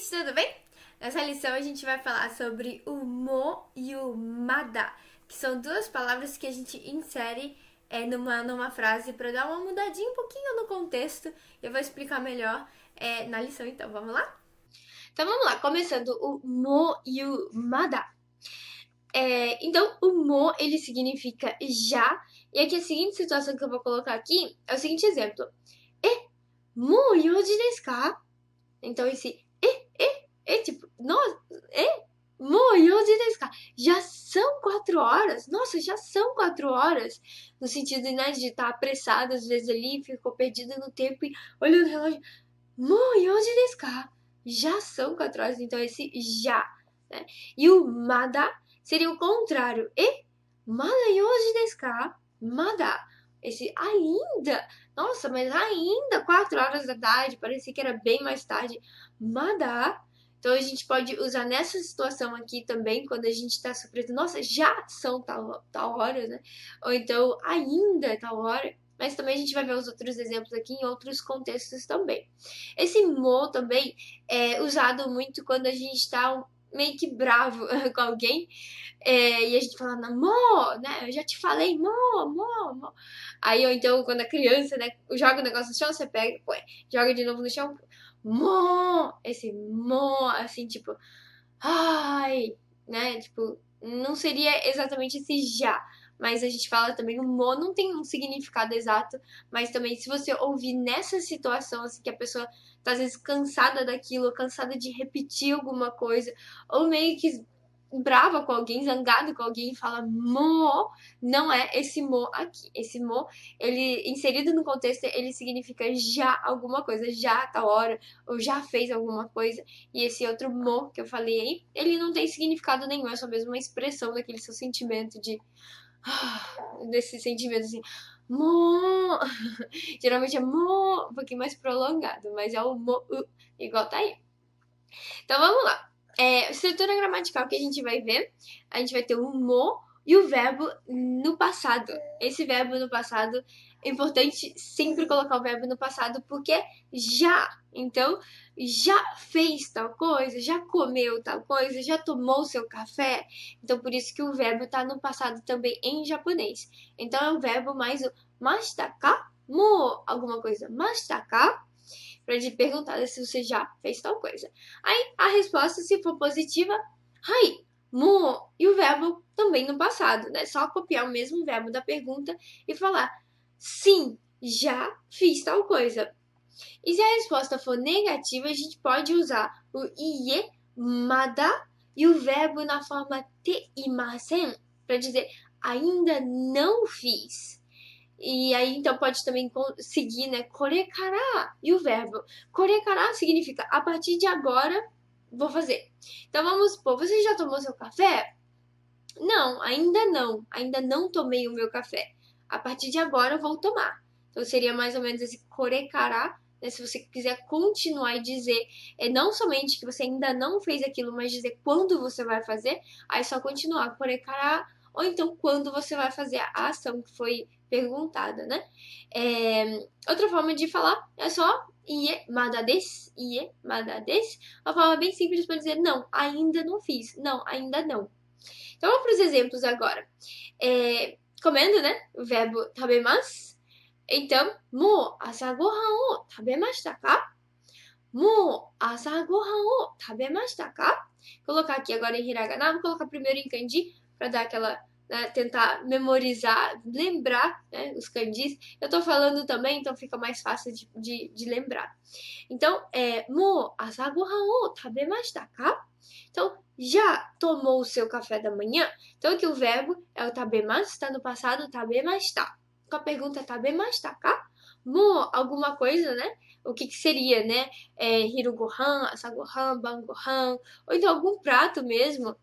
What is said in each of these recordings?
tudo bem? Nessa lição a gente vai falar sobre o mo e o mada, que são duas palavras que a gente insere numa frase para dar uma mudadinha um pouquinho no contexto. Eu vou explicar melhor na lição, então vamos lá? Então vamos lá, começando o mo e o mada. Então o mo ele significa já, e aqui a seguinte situação que eu vou colocar aqui é o seguinte exemplo: mo yoji desu ka? Então esse tipo, nossa, yoji desu ka? Já são 4 horas? Nossa, já são 4 horas. No sentido, né, de estar apressado, às vezes ali, ficou perdida no tempo e olhando o relógio. Yoji desu ka? Já são 4 horas, então esse já, né? E o mada seria o contrário. Mada yoji desu ka? Mada. Esse ainda. Nossa, mas ainda 4 horas da tarde, parecia que era bem mais tarde. Mada. Então a gente pode usar nessa situação aqui também, quando a gente está surpreso. Nossa, já são tal hora, né? Ou então ainda tal hora. Mas também a gente vai ver os outros exemplos aqui em outros contextos também. Esse mo também é usado muito quando a gente está meio que bravo com alguém. E a gente fala, não, mo, né? Eu já te falei, mo. Aí, ou então, quando a criança, né, joga o negócio no chão, você pega, põe, joga de novo no chão, mo, esse mo, assim, tipo, ai, né? Tipo, não seria exatamente esse já, mas a gente fala também o mo não tem um significado exato, mas também se você ouvir nessa situação, assim, que a pessoa tá às vezes cansada daquilo, cansada de repetir alguma coisa, ou meio que brava com alguém, zangado com alguém e fala mo, não é esse mo aqui. Esse mo, ele inserido no contexto, ele significa já alguma coisa, já tal hora, ou já fez alguma coisa. E esse outro mo que eu falei aí, ele não tem significado nenhum, é só mesmo uma expressão daquele seu sentimento de desse sentimento assim, mo. Geralmente é mo, um pouquinho mais prolongado, mas é o mo, igual tá aí. Então vamos lá. Estrutura gramatical que a gente vai ver, a gente vai ter o mo e o verbo no passado. Esse verbo no passado é importante sempre colocar o verbo no passado porque já. Então, já fez tal coisa, já comeu tal coisa, já tomou seu café. Então, por isso que o verbo está no passado também em japonês. Então, é o verbo mais o mashitaka, mo, alguma coisa, mashitaka, para te perguntar se você já fez tal coisa. Aí a resposta, se for positiva, hai, mo, e o verbo também no passado, né? Só copiar o mesmo verbo da pergunta e falar sim, já fiz tal coisa. E se a resposta for negativa, a gente pode usar o ie, mada, e o verbo na forma te imasen, para dizer ainda não fiz. E aí, então, pode também seguir, né? Korekara e o verbo. Korekara significa a partir de agora vou fazer. Então, vamos supor, você já tomou seu café? Não, ainda não. Ainda não tomei o meu café. A partir de agora eu vou tomar. Então, seria mais ou menos esse korekara, né? Se você quiser continuar e dizer, não somente que você ainda não fez aquilo, mas dizer quando você vai fazer, aí só continuar korekara, ou então quando você vai fazer a ação que foi perguntada, né? Outra forma de falar é só ie mada desu, ie mada desu. Uma forma bem simples para dizer não, ainda não fiz, não, ainda não. Então vamos para os exemplos agora. Comendo, né? O verbo tabemasu. Então, mo asagohan o tabemashita ka? Mo asagohan o tabemashita ka? Colocar aqui agora em hiragana, vou colocar primeiro em kanji para dar aquela, né, tentar memorizar, lembrar, né, os kanjis. Eu tô falando também, então fica mais fácil de lembrar. Então, mo asagohan o tabemashita ka? Então, já tomou o seu café da manhã? Então, aqui o verbo é o tabemasu, está no passado, tabemashita. Com a pergunta tabemashita ka? Mo, alguma coisa, né? O que seria, né? Hirugohan, asagohan, bangohan, ou então algum prato mesmo.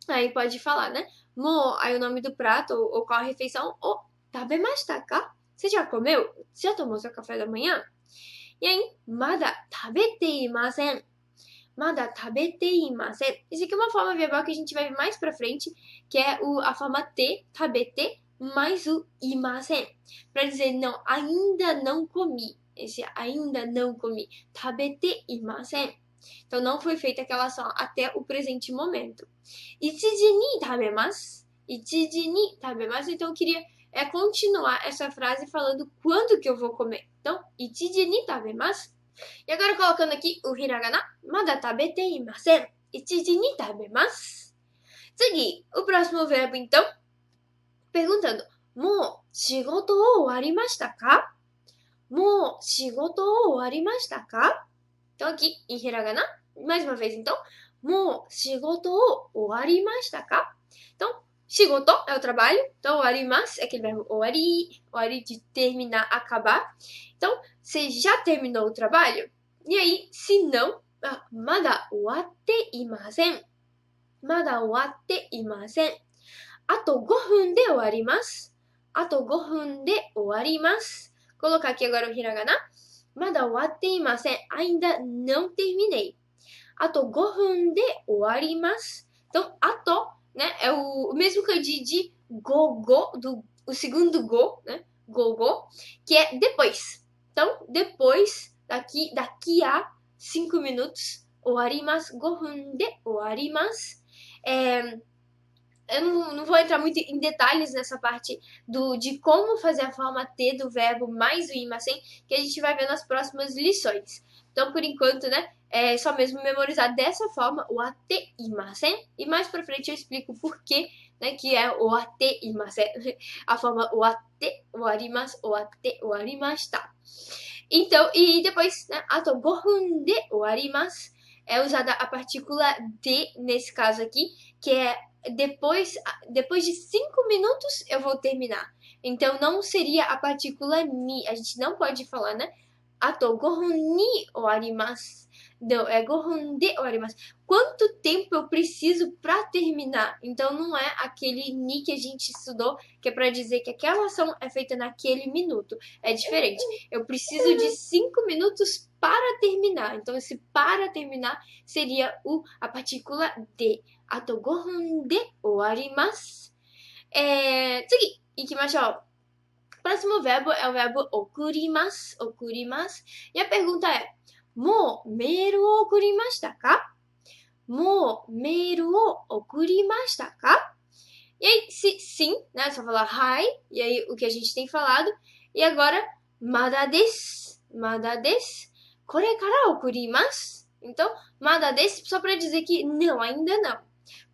Aí pode falar, né? Mo, aí o nome do prato, ou qual a refeição, ou tabemashita ka? Você já comeu? Você já tomou seu café da manhã? E aí, mada tabete imasen. Mada tabete imasen. Isso aqui é uma forma verbal que a gente vai ver mais pra frente, que é a forma te, tabete, mais o imasen. Pra dizer, não, ainda não comi. Esse ainda não comi. Tabete imasen. Então, não foi feita aquela ação até o presente momento. Ichiji ni tabemasu. Ichiji ni tabemasu. Então, eu queria continuar essa frase falando quando que eu vou comer. Então, ichiji ni tabemasu. E agora, colocando aqui o hiragana. Mada tabete imasen. Ichiji ni tabemasu. Seguir. O próximo verbo, então, perguntando. Mou shigoto o ouwarimashita ka? Mou shigoto o ouwarimashita ka? Então, aqui em hiragana, mais uma vez, então. Mou shigoto o ouwarimashita ka? Então, shigoto é o trabalho. Então, ouwarimasu é aquele verbo ouwari. Ouwari de terminar, acabar. Então, você já terminou o trabalho? E aí, se não, mada ouwatte imasen. Mada ouwatte imasen. Ato 5 分で終わります。Ato 5分で終わります。Colocar aqui agora o hiragana. Mada ouwatte imasen. Ainda não terminei. Ato 5分で終わります。Então, ato, né, é o mesmo kanji de go, o segundo go, né, go, que é depois. Então, depois, daqui a 5 minutos, 終わります。5分で終わります。Eu não vou entrar muito em detalhes nessa parte de como fazer a forma T do verbo mais o imasen, que a gente vai ver nas próximas lições. Então, por enquanto, né, é só mesmo memorizar dessa forma o ate imasen. E mais pra frente eu explico o porquê, né, que é o ate imasen. A forma o ate ouwarimasu, o ate ouwarimashita. Então, e depois, né, ato 5 分で終わります。É usada a partícula de nesse caso aqui, que é depois de 5 minutos eu vou terminar. Então, não seria a partícula ni. A gente não pode falar, né? Ato 5分に終わります。Não, é 5分で終わります。Quanto tempo eu preciso para terminar? Então, não é aquele ni que a gente estudou, que é para dizer que aquela ação é feita naquele minuto. É diferente. Eu preciso de 5 minutos para terminar. Então, esse para terminar seria a partícula de. Ato 5分で終わります。次、行きましょう。Próximo verbo é o verbo okurimasu. Okurimasu. E a pergunta é: もうメールを送りましたか? もうメールを送りましたか? E aí, se sim, né? Só falar hi. E aí, o que a gente tem falado. E agora, mada desu. Mada desu. これから送ります. Então, mada desu só para dizer que não, ainda não.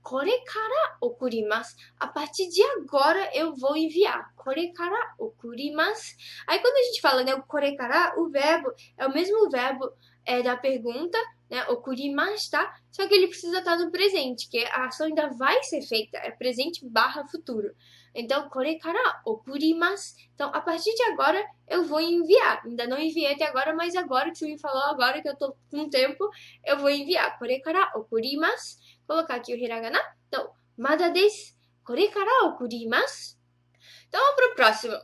これから送ります. A partir de agora eu vou enviar. これから送ります. Aí quando a gente fala, né, o これから, o verbo é o mesmo verbo da pergunta, né, 送りました, só que ele precisa estar no presente, que a ação ainda vai ser feita, é presente barra futuro. Então, これから送ります. Então, a partir de agora eu vou enviar. Ainda não enviei até agora, mas agora que você me falou, agora que eu tô com tempo, eu vou enviar. これから送ります. Colocar aqui o hiragana. Então, mada desu. これから送ります. Então, vamos pro próximo.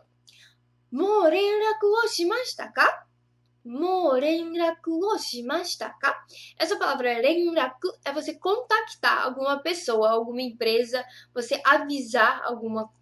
もう連絡をしましたか? もう連絡をしましたか? Essa palavra renraku é você contactar alguma pessoa, alguma empresa, você avisar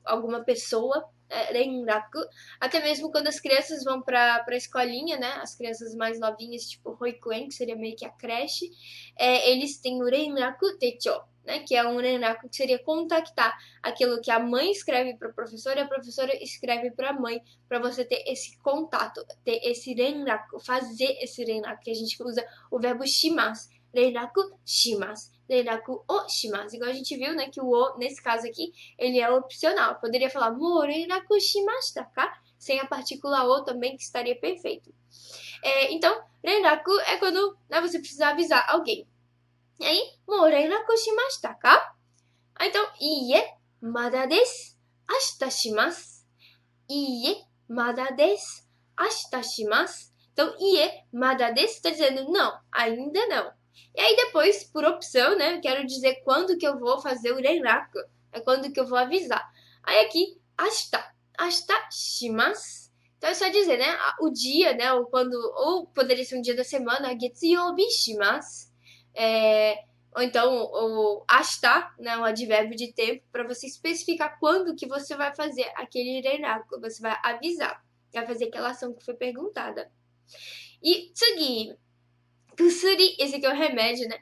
alguma pessoa. Renraku. Até mesmo quando as crianças vão pra escolinha, né? As crianças mais novinhas, tipo Hoikuen, que seria meio que a creche, eles têm o renraku techo, né? Que é um renraku que seria contactar aquilo que a mãe escreve para a professora e a professora escreve para a mãe, para você ter esse contato, ter esse renraku, fazer esse renraku, que a gente usa o verbo shimasu. Renraku shimasu. Renraku o shimasu. Igual a gente viu, né, que o o, nesse caso aqui, ele é opcional. Poderia falar mo renraku shimashita ka? Sem a partícula o também, que estaria perfeito. Então, renraku é quando, né, você precisa avisar alguém. E aí, mo renraku shimashita ka? Então, iie, mada desu. Ashita shimasu. Iie, mada desu. Ashita shimasu. Então, iie, mada desu está dizendo não, ainda não. E aí depois, por opção, né, eu quero dizer quando que eu vou fazer o renraku. É quando que eu vou avisar. Aí aqui, ashita. Ashita shimasu. Então é só dizer, né, o dia, né, ou poderia ser um dia da semana, getsuyobi shimasu. Ou então, o ashita, né, um advérbio de tempo, para você especificar quando que você vai fazer aquele renraku. Você vai avisar, vai fazer aquela ação que foi perguntada. E tsugi. kusuri, esse aqui é o remédio, né?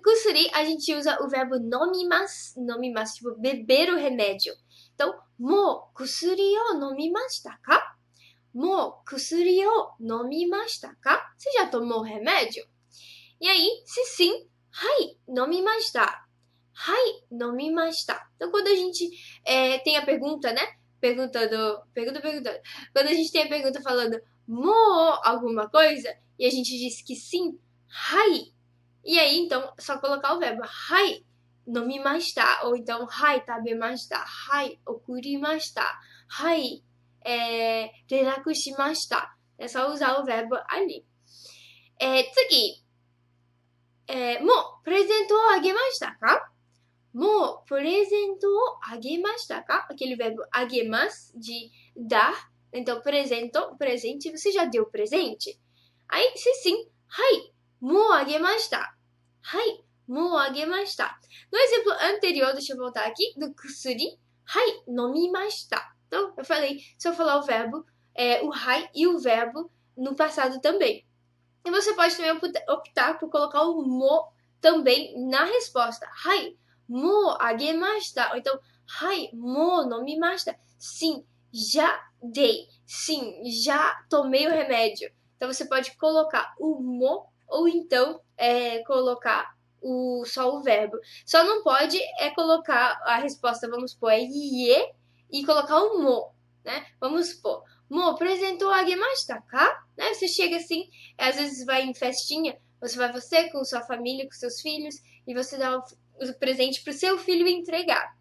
Kusuri, a gente usa o verbo nomimasu, nomimasu, tipo, beber o remédio. Então, mo kusuri o nomimashita ka? Mo kusuri o nomimashita ka? Você já tomou o remédio? E aí, se sim, hai, nomimashita. Hai, nomimashita. Então, quando a gente tem a pergunta, né? Perguntando. Quando a gente tem a pergunta falando mo alguma coisa, e a gente diz que sim, hai. E aí, então, só colocar o verbo hai, nomimashita. Ou então, hai, tabemashita. Hai, okurimashita. Hai, reiraku shimashita. É só usar o verbo ali. 次。もうプレゼントをあげましたか？もうプレゼントをあげましたか? Aquele verbo agemas, de dar. Então, presente, você já deu presente? Aí, se sim, hai, mo agemashita. Hai, mo agemashita. No exemplo anterior, deixa eu voltar aqui, do kusuri, hai, nomimashita. Então, eu falei, se eu falar o verbo, o hai e o verbo no passado também. E você pode também optar por colocar o mo também na resposta. Hai, mo agemashita. Ou então, hai, mo nomimashita. Sim, já dei. Sim, já tomei o remédio. Então você pode colocar o mo ou então colocar só o verbo. Só não pode colocar a resposta, vamos supor, ie e colocar o mo, né? Vamos supor, mo apresentou agemashita ka? Né? Você chega assim, às vezes vai em festinha, você com sua família, com seus filhos, e você dá o presente pro seu filho entregar.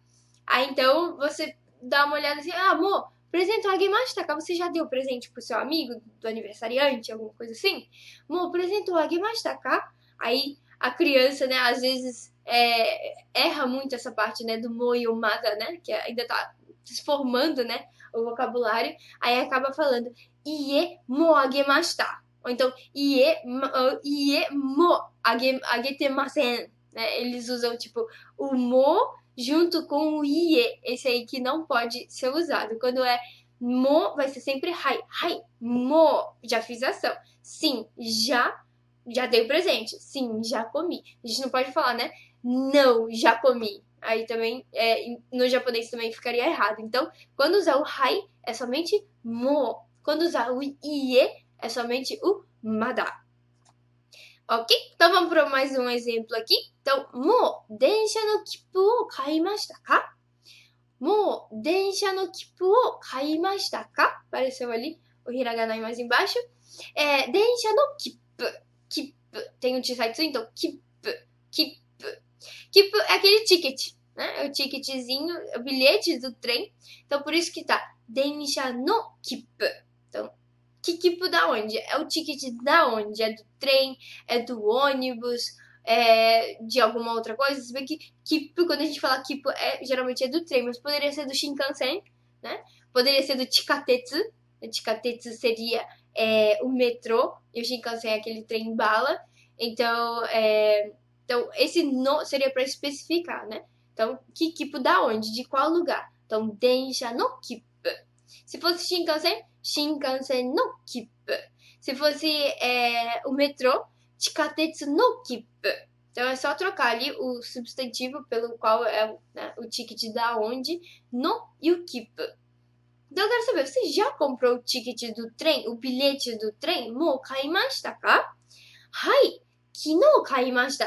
Aí então você dá uma olhada assim, amor, presente agemashita ka? Você já deu presente pro seu amigo do aniversariante, alguma coisa assim? Amor, presente agemashita ka? Aí a criança, né, às vezes erra muito essa parte, né, do mo e o mada, né, que ainda tá se formando, né, o vocabulário, aí acaba falando ie mo agemashita. Ou então, ie mo agetemasen. Né? Eles usam, tipo, o mo junto com o ie. Esse aí que não pode ser usado. Quando é mo, vai ser sempre hai. Hai, mo, já fiz a ação. Sim, já dei o presente. Sim, já comi. A gente não pode falar, né? Não, já comi. Aí também, no japonês também ficaria errado. Então, quando usar o hai, é somente mo. Quando usar o ie, é somente o mada. Ok? Então, vamos para mais um exemplo aqui. Então, mo densha no kippu o kaimashita ka? Mo densha no kippu o kaimashita ka? Apareceu ali o hiragana mais embaixo. Densha no kippu. Kippu. Tem um chisaitsu, então, kippu. Kippu é aquele ticket, né? É o ticketzinho, o bilhete do trem. Então, por isso que tá densha no kippu. Então, que kippu da onde? É o ticket da onde? É do trem? É do ônibus? É de alguma outra coisa? Você vê que kippu, quando a gente fala kippu, geralmente é do trem, mas poderia ser do Shinkansen, né? Poderia ser do Chikatetsu. O Chikatetsu seria o metrô e o Shinkansen é aquele trem bala. Então, esse no seria para especificar, né? Então, que kippu da onde? De qual lugar? Então, densha no kippu. Se fosse Shinkansen, Shinkansen no kippu. Se fosse o metrô, Chikatetsu no kippu. Então, é só trocar ali o substantivo pelo qual é o ticket da onde, no e o kippu. Então, eu quero saber, você já comprou o ticket do trem, o bilhete do trem? Mo kaimashita ka? Hai, kino kaimashita.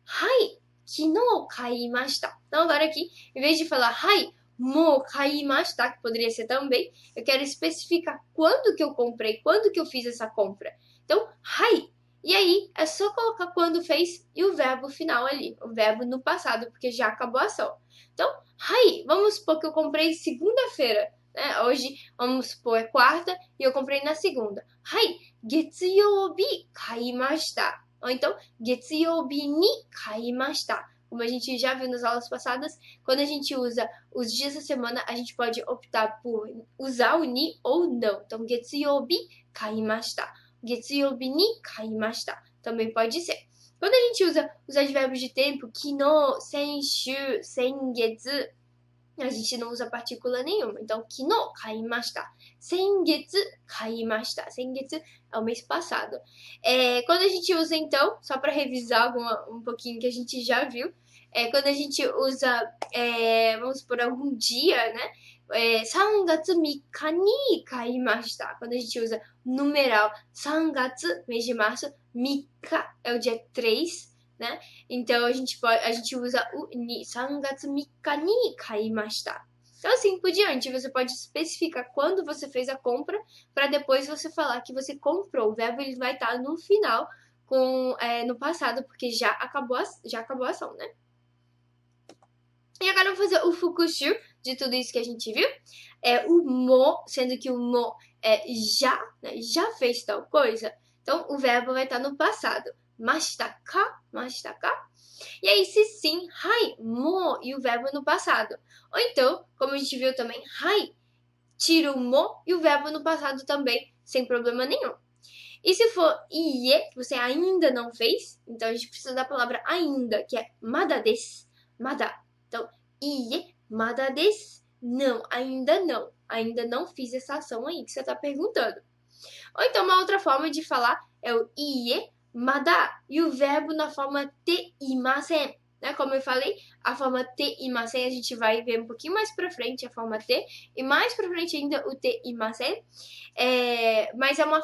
Hai, kino kaimashita. Então, agora aqui, em vez de falar hai, mo kaimashita, que poderia ser também, eu quero especificar quando que eu comprei, quando que eu fiz essa compra. Então, hai. E aí, é só colocar quando fez e o verbo final ali, o verbo no passado, porque já acabou a ação. Então, hai, vamos supor que eu comprei segunda-feira, né? Hoje, vamos supor, é quarta e eu comprei na segunda. Hai, getsuyobi kaimashita. Ou então, getsuyobi ni kaimashita. Como a gente já viu nas aulas passadas, quando a gente usa os dias da semana, a gente pode optar por usar o ni ou não. Então, getsuyobi kaimashita. Getsuyobi ni kaimashita. Também pode ser. Quando a gente usa os advérbios de tempo, kino, senshu, sengetsu, A gente não usa partícula nenhuma. Então, kino kaimashita. Sengetsu kaimashita. Sengetsu é o mês passado. Quando a gente usa, então, só para revisar um pouquinho que a gente já viu, quando a gente usa, vamos supor, algum dia, né? 3月3日に買いました. Quando a gente usa numeral 3月, mês de março, 3日 é o dia 3, né? Então a gente usa o ni, 3月3日に買いました. Então assim por diante, você pode especificar quando você fez a compra para depois você falar que você comprou. O verbo ele vai estar no final no passado, porque já acabou a ação, né? E agora eu vou fazer o fukushu de tudo isso que a gente viu. O mo, sendo que o mo é já, né? Já fez tal coisa. Então o verbo vai estar no passado. Mashita ka? Mashita ka? E aí, se sim, hai, mo e o verbo no passado. Ou então, como a gente viu também, hai, tira o mo e o verbo no passado também, sem problema nenhum. E se for ie, que você ainda não fez, então a gente precisa da palavra ainda, que é mada desu. Mada. Então, ie, mada desu. Não, ainda não. Ainda não fiz essa ação aí que você está perguntando. Ou então, uma outra forma de falar é o ie, mada, e o verbo na forma te imasen. Né? Como eu falei, a forma te imasen a gente vai ver um pouquinho mais pra frente, a forma te, e mais pra frente ainda o te imasen. Mas é uma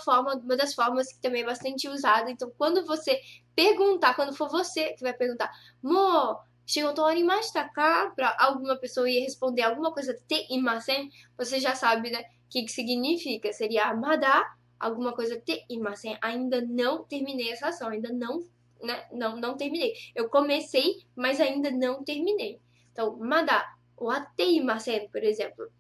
das formas que também é bastante usada. Então, quando você perguntar, quando for você que vai perguntar, mo, shigoto arimashita ka? Pra alguma pessoa ir responder alguma coisa te imasen, você já sabe, né? O que significa? Seria mada, alguma coisa te imasen. Ainda não terminei essa ação, ainda não, né? Não terminei. Eu comecei, mas ainda não terminei. Então, mada, watte imasen, por exemplo.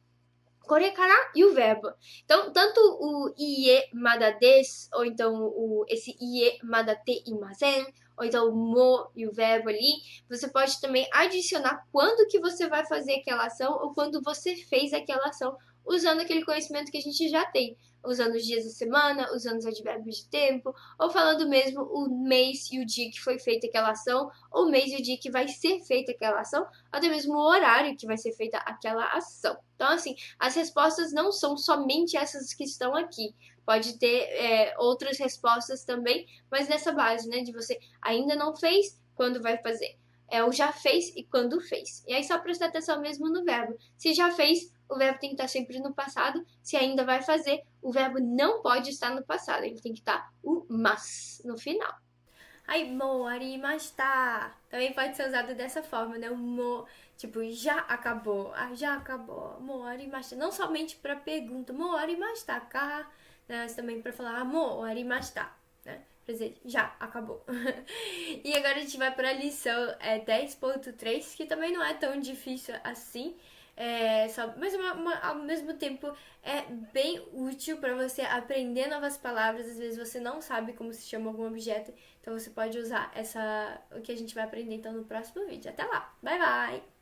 Korekara e o verbo. Então, tanto o ie mada desu, ou então esse ie mada te imasen, ou então o mo e o verbo ali, você pode também adicionar quando que você vai fazer aquela ação ou quando você fez aquela ação, usando aquele conhecimento que a gente já tem, usando os dias da semana, usando os advérbios de tempo, ou falando mesmo o mês e o dia que foi feita aquela ação, ou o mês e o dia que vai ser feita aquela ação, ou até mesmo o horário que vai ser feita aquela ação. Então, assim, as respostas não são somente essas que estão aqui. Pode ter outras respostas também, mas nessa base, né, de você ainda não fez, quando vai fazer. O já fez e quando fez. E aí só prestar atenção mesmo no verbo. Se já fez, o verbo tem que estar sempre no passado. Se ainda vai fazer, o verbo não pode estar no passado. Ele tem que estar o mas no final. Ai, mo arimashita. Também pode ser usado dessa forma, né? O mo, tipo, já acabou. Ah, já acabou. Mo arimashita. Não somente para pergunta, mo arimashita ka, né? Mas também para falar, mo arimashita, né? Pra dizer, já acabou. E agora a gente vai para a lição 10.3, que também não é tão difícil assim. Mas ao mesmo tempo é bem útil para você aprender novas palavras. Às vezes você não sabe como se chama algum objeto, então você pode usar o que a gente vai aprender então no próximo vídeo. Até lá, bye bye!